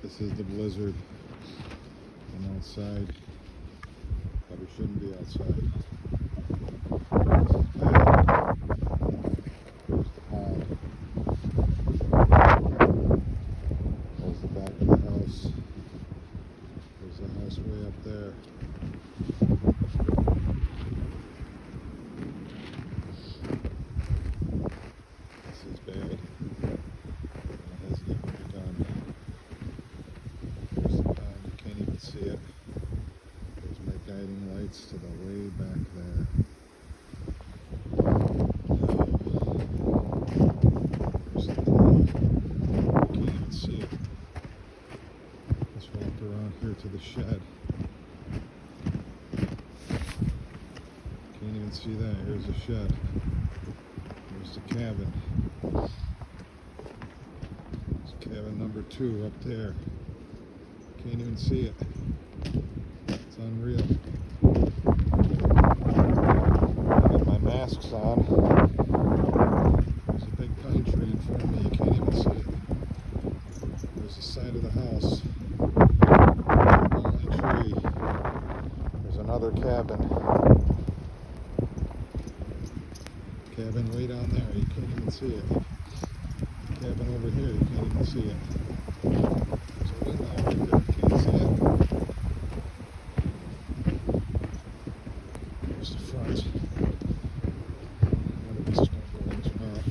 This is the blizzard. I'm outside. Probably shouldn't be outside. There's the pond. There's the back of the house. There's the house way up there. This is bad. It hasn't even begun. There's the pond. You can't even see it. There's my guiding lights to the way back there. There's the pond. You can't even see it. Let's walk around here to the shed. Can't even see that. Here's the shed. Here's the cabin. It's cabin number 2 up there. Can't even see it. It's unreal. I got my masks on. There's a big pine tree in front of me. You can't even see it. There's the side of the house. Only tree. There's another cabin. Cabin way down there. You can't even see it. Cabin over here. You can't even see it. There's a window over there. Can't see it. There's the front. One of these trampolines are off.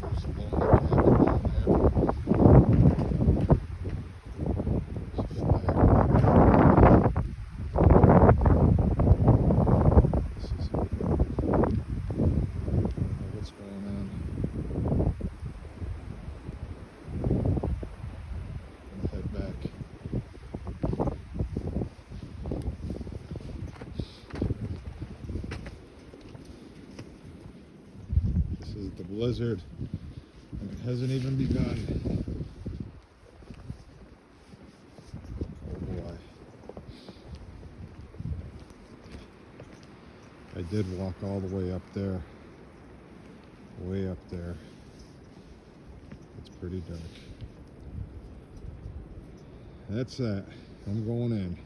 There's a lonely cabin down there. There's a flag over there. This is I don't know what's going on. I'm gonna head back. This is the blizzard, and it hasn't even begun. Oh boy. I did walk all the way up there. Way up there. It's pretty dark. That's that. I'm going in.